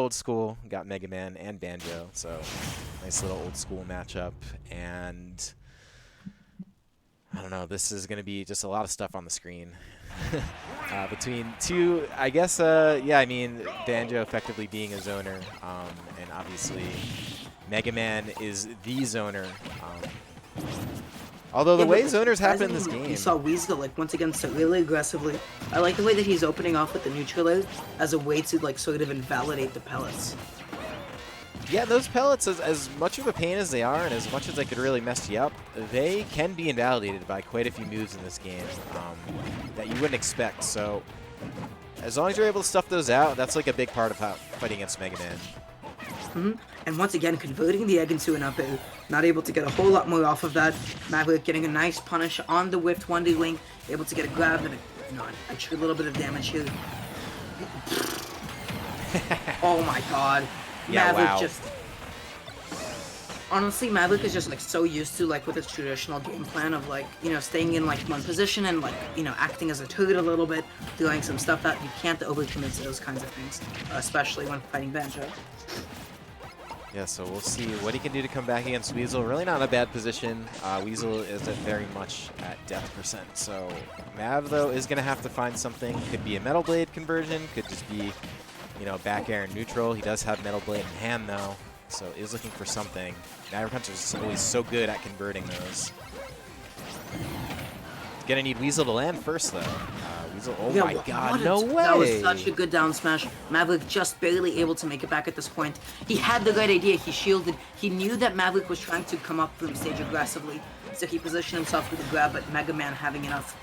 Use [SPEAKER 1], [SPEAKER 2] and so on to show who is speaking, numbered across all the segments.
[SPEAKER 1] old school. Got Mega Man and Banjo, so nice little old school matchup. And I don't know, this is going to be just a lot of stuff on the screen. Between two, I guess, yeah, I mean, Banjo effectively being a zoner, and obviously Mega Man is the zoner. Although the way zoners happen in this game.
[SPEAKER 2] You saw Weezul, like, once again, so really aggressively. I like the way that he's opening off with the neutral air as a way to, like, sort of invalidate the pellets.
[SPEAKER 1] Yeah, those pellets, as much of a pain as they are, and as much as they could really mess you up, they can be invalidated by quite a few moves in this game that you wouldn't expect. So, as long as you're able to stuff those out, that's like a big part of how fighting against Mega Man.
[SPEAKER 2] And once again, converting the egg into an up air, not able to get a whole lot more off of that. Maverick getting a nice punish on the whiffed 1D link, able to get a grab and an extra little bit of damage here. Oh my god.
[SPEAKER 1] Yeah,
[SPEAKER 2] Maverick
[SPEAKER 1] wow.
[SPEAKER 2] just... Honestly, Maverick is just, like, so used to, like, with his traditional game plan of, like, you know, staying in, like, one position and, like, you know, acting as a turret a little bit, doing some stuff that you can't overcommit to those kinds of things, especially when fighting Banjo.
[SPEAKER 1] Yeah, so we'll see what he can do to come back against Weezul. Really not in a bad position. Weezul is at very much at death percent. So Mav, though, is going to have to find something. Could be a Metal Blade conversion. Could just be, you know, back air and neutral. He does have Metal Blade in hand, though, so is looking for something. MaverickHunter is always so good at converting those. Gonna need Weezul to land first, though. Weezul, oh
[SPEAKER 2] yeah,
[SPEAKER 1] my god, no way!
[SPEAKER 2] That was such a good down smash. Maverick just barely able to make it back at this point. He had the right idea. He shielded. He knew that Maverick was trying to come up from stage aggressively, so he positioned himself for the grab, but Mega Man having enough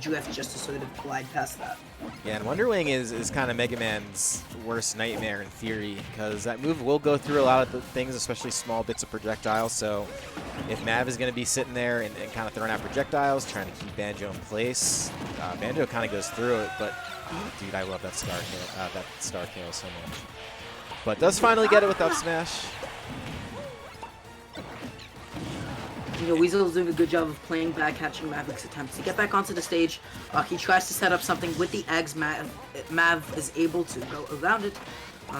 [SPEAKER 2] drift just to sort of glide past that.
[SPEAKER 1] Yeah, and Wonder Wing is kind of Mega Man's worst nightmare in theory, because that move will go through a lot of the things, especially small bits of projectiles. So if Mav is going to be sitting there and kind of throwing out projectiles, trying to keep Banjo in place, Banjo kind of goes through it, but dude, I love that star KO so much. But does finally get it without smash.
[SPEAKER 2] You know, Weezul's doing a good job of playing back, catching Maverick's attempts to get back onto the stage. He tries to set up something with the eggs. Mav is able to go around it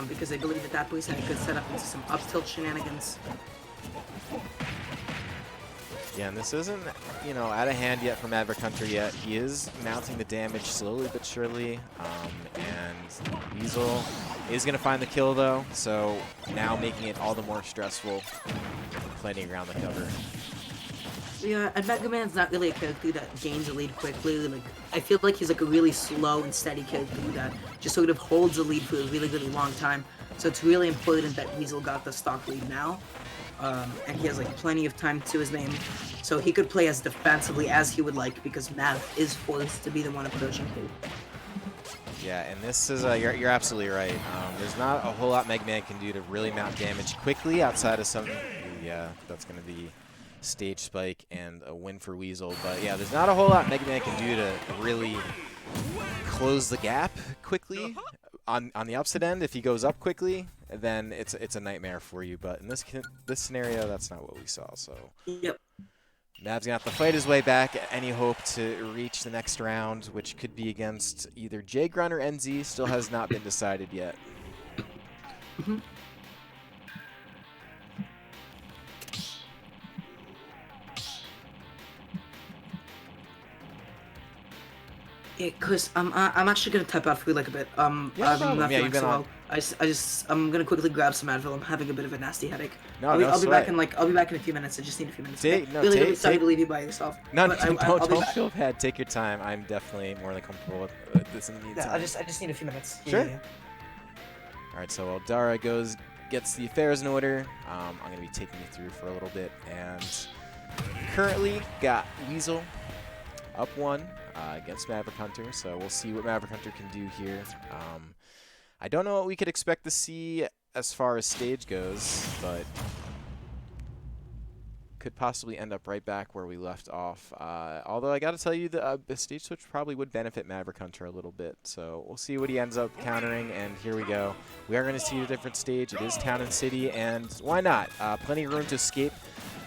[SPEAKER 2] because I believe that boost had a good setup into some up tilt shenanigans.
[SPEAKER 1] Yeah, and this isn't, you know, out of hand yet for MaverickHunter yet. He is mounting the damage slowly but surely, and Weezul is going to find the kill, though, so now making it all the more stressful playing around the cover.
[SPEAKER 2] Yeah, and Mega Man's not really a character that gains a lead quickly. Like, I feel like he's like a really slow and steady character that just sort of holds a lead for a really, really long time. So it's really important that Weezul got the stock lead now. And he has like plenty of time to his name. So he could play as defensively as he would like because Mav is forced to be the one approaching him.
[SPEAKER 1] Yeah, and this is, you're absolutely right. There's not a whole lot Mega Man can do to really mount damage quickly outside of some, yeah, that's going to be stage spike and a win for Weezul. But yeah, there's not a whole lot Mega Man can do to really close the gap quickly. On the opposite end, if he goes up quickly, then it's a nightmare for you. But in this scenario, that's not what we saw. So
[SPEAKER 2] Yep.
[SPEAKER 1] Mav's gonna have to fight his way back. Any hope to reach the next round, which could be against either J Grunt or NZ, still has not been decided yet.
[SPEAKER 2] Yeah, Chris, I'm actually gonna type out for you like a bit.
[SPEAKER 1] Yeah,
[SPEAKER 2] I'm not
[SPEAKER 1] yeah,
[SPEAKER 2] feeling
[SPEAKER 1] you've been
[SPEAKER 2] so
[SPEAKER 1] on.
[SPEAKER 2] well. I'm gonna quickly grab some Advil. I'm having a bit of a nasty headache.
[SPEAKER 1] No,
[SPEAKER 2] I'll
[SPEAKER 1] no
[SPEAKER 2] be back
[SPEAKER 1] sweat.
[SPEAKER 2] in I'll be back in a few minutes. I just need a few minutes.
[SPEAKER 1] No,
[SPEAKER 2] really sorry to leave you by yourself.
[SPEAKER 1] No,
[SPEAKER 2] but
[SPEAKER 1] don't
[SPEAKER 2] be back.
[SPEAKER 1] feel bad. Take your time. I'm definitely more than comfortable with this in the meantime.
[SPEAKER 2] Yeah, I just need a few minutes.
[SPEAKER 1] Sure.
[SPEAKER 2] Yeah.
[SPEAKER 1] All right, so while Dara gets the affairs in order, I'm going to be taking you through for a little bit. And currently got Weezul up 1 against MaverickHunter, so we'll see what MaverickHunter can do here. I don't know what we could expect to see as far as stage goes, but could possibly end up right back where we left off. Although I got to tell you, the stage switch probably would benefit MaverickHunter a little bit. So we'll see what he ends up countering, and here we go. We are going to see a different stage. It is Town and City, and why not? Plenty of room to escape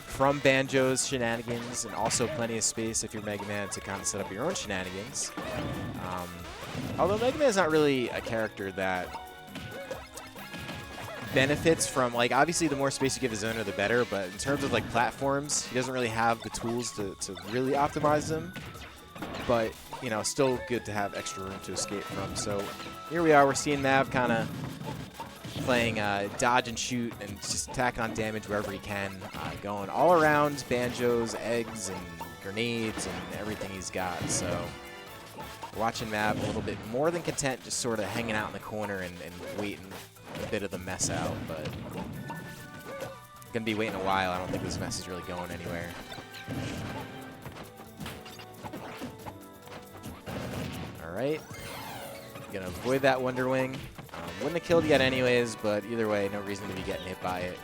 [SPEAKER 1] from Banjo's shenanigans, and also plenty of space if you're Mega Man to kind of set up your own shenanigans. Although Mega Man is not really a character that benefits from, like, obviously the more space you give his owner, the better, but in terms of, like, platforms, he doesn't really have the tools to really optimize them. But, you know, still good to have extra room to escape from. So here we are. We're seeing Mav kind of playing dodge and shoot and just attacking on damage wherever he can. Going all around Banjos, eggs, and grenades, and everything he's got. So watching Mav a little bit more than content, just sort of hanging out in the corner and waiting a bit of the mess out. But going to be waiting a while. I don't think this mess is really going anywhere. Alright, gonna avoid that Wonder Wing. Wouldn't have killed yet anyways, but either way, no reason to be getting hit by it.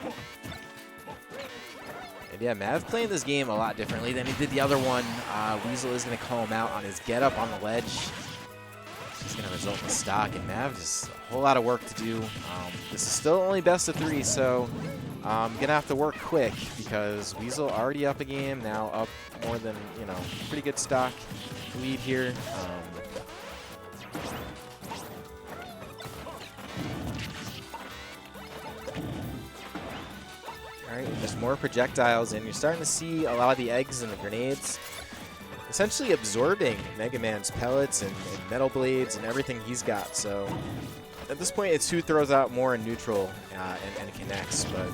[SPEAKER 1] And yeah, Mav playing this game a lot differently than he did the other one. Weezul is gonna call him out on his get up on the ledge. It's just gonna result in stock, and Mav just a whole lot of work to do. This is still only best of 3, so I'm gonna have to work quick because Weezul already up a game, now up more than, you know, pretty good stock lead here. Alright, there's more projectiles, and you're starting to see a lot of the eggs and the grenades essentially absorbing Mega Man's pellets and metal blades and everything he's got. So at this point, it's who throws out more in neutral and connects. But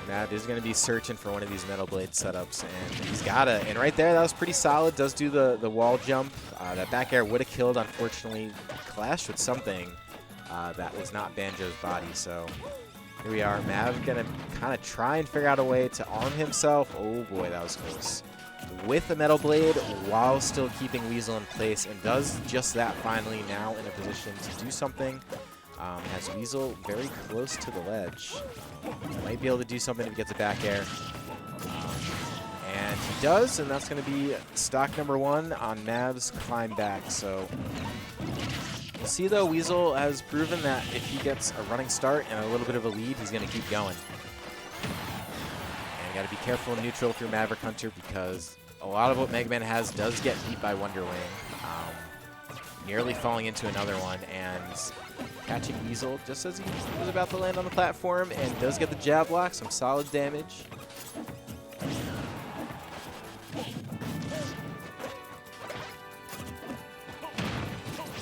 [SPEAKER 1] Mav is going to be searching for one of these metal blade setups, and he's got it. And right there, that was pretty solid. Does do the wall jump. That back air would have killed. Unfortunately, clashed with something that was not Banjo's body. So here we are. Mav going to kind of try and figure out a way to arm himself. Oh boy, that was close. With a metal blade while still keeping Weezul in place, and does just that finally, now in a position to do something. Has Weezul very close to the ledge. Might be able to do something if he gets a back air. And he does, and that's going to be stock number 1 on Mav's climb back. So we'll see, though. Weezul has proven that if he gets a running start and a little bit of a lead, he's going to keep going. And you got to be careful in neutral if you're MaverickHunter, because a lot of what Mega Man has does get beat by Wonder Wing. Nearly falling into another one, and catching Weezul just as he was about to land on the platform, and does get the jab block, some solid damage.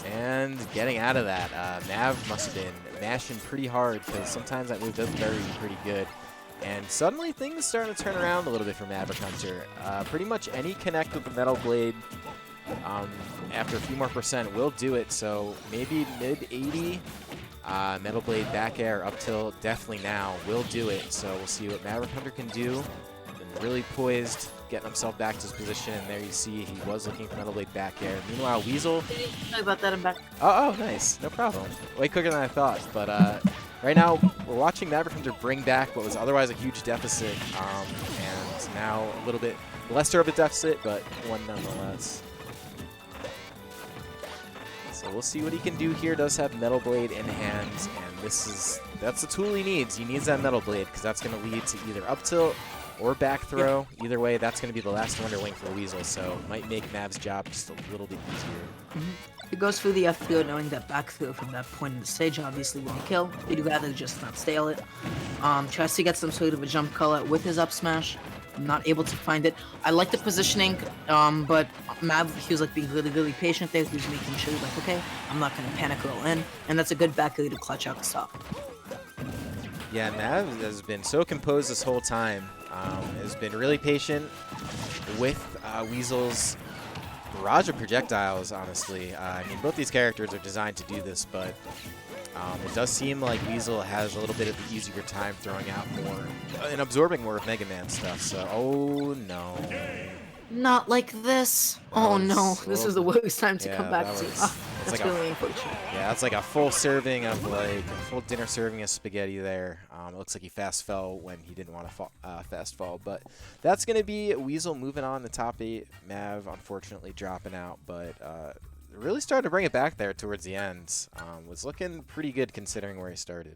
[SPEAKER 1] And getting out of that, Mav must have been mashing pretty hard, because sometimes that move does bury you pretty good. And suddenly things starting to turn around a little bit for MaverickHunter. Pretty much any connect with the metal blade after a few more percent will do it. So maybe mid 80 metal blade back air up till definitely now will do it. So we'll see what MaverickHunter can do. And really poised, getting himself back to his position. And there you see he was looking for metal blade back air. Meanwhile, Weezul.
[SPEAKER 2] Sorry about that, I'm back.
[SPEAKER 1] Oh, nice. No problem. Way quicker than I thought. But right now, we're watching MaverickHunter bring back what was otherwise a huge deficit. And now a little bit lesser of a deficit, but one nonetheless. So we'll see what he can do here. Does have Metal Blade in hand, and that's the tool he needs. He needs that Metal Blade, because that's going to lead to either up tilt or back throw. Yep. Either way, that's going to be the last Wonder Wing for Weezul, so might make Mav's job just a little bit easier.
[SPEAKER 2] He goes through the F throw knowing that back throw from that point in the stage obviously won't kill. He'd rather just not stale it. Tries to get some sort of a jump call out with his up smash. Not able to find it. I like the positioning, but Mav, he was like being really patient there. He was making sure like, okay, I'm not going to panic roll in, and that's a good back air to clutch out the stop.
[SPEAKER 1] Yeah, Mav has been so composed this whole time. Has been really patient with Weezul's barrage of projectiles, honestly. I mean, both these characters are designed to do this, but it does seem like Weezul has a little bit of the easier time throwing out more and absorbing more of Mega Man stuff. So, oh no.
[SPEAKER 2] Not like this. Oh no, this is the worst time to come back to. That's like really unfortunate.
[SPEAKER 1] Yeah, that's like a full serving of a full dinner serving of spaghetti there. It looks like he fast fell when he didn't want to fast fall, but that's going to be Weezul moving on to top 8. Mav unfortunately dropping out, but really started to bring it back there towards the end. Was looking pretty good considering where he started.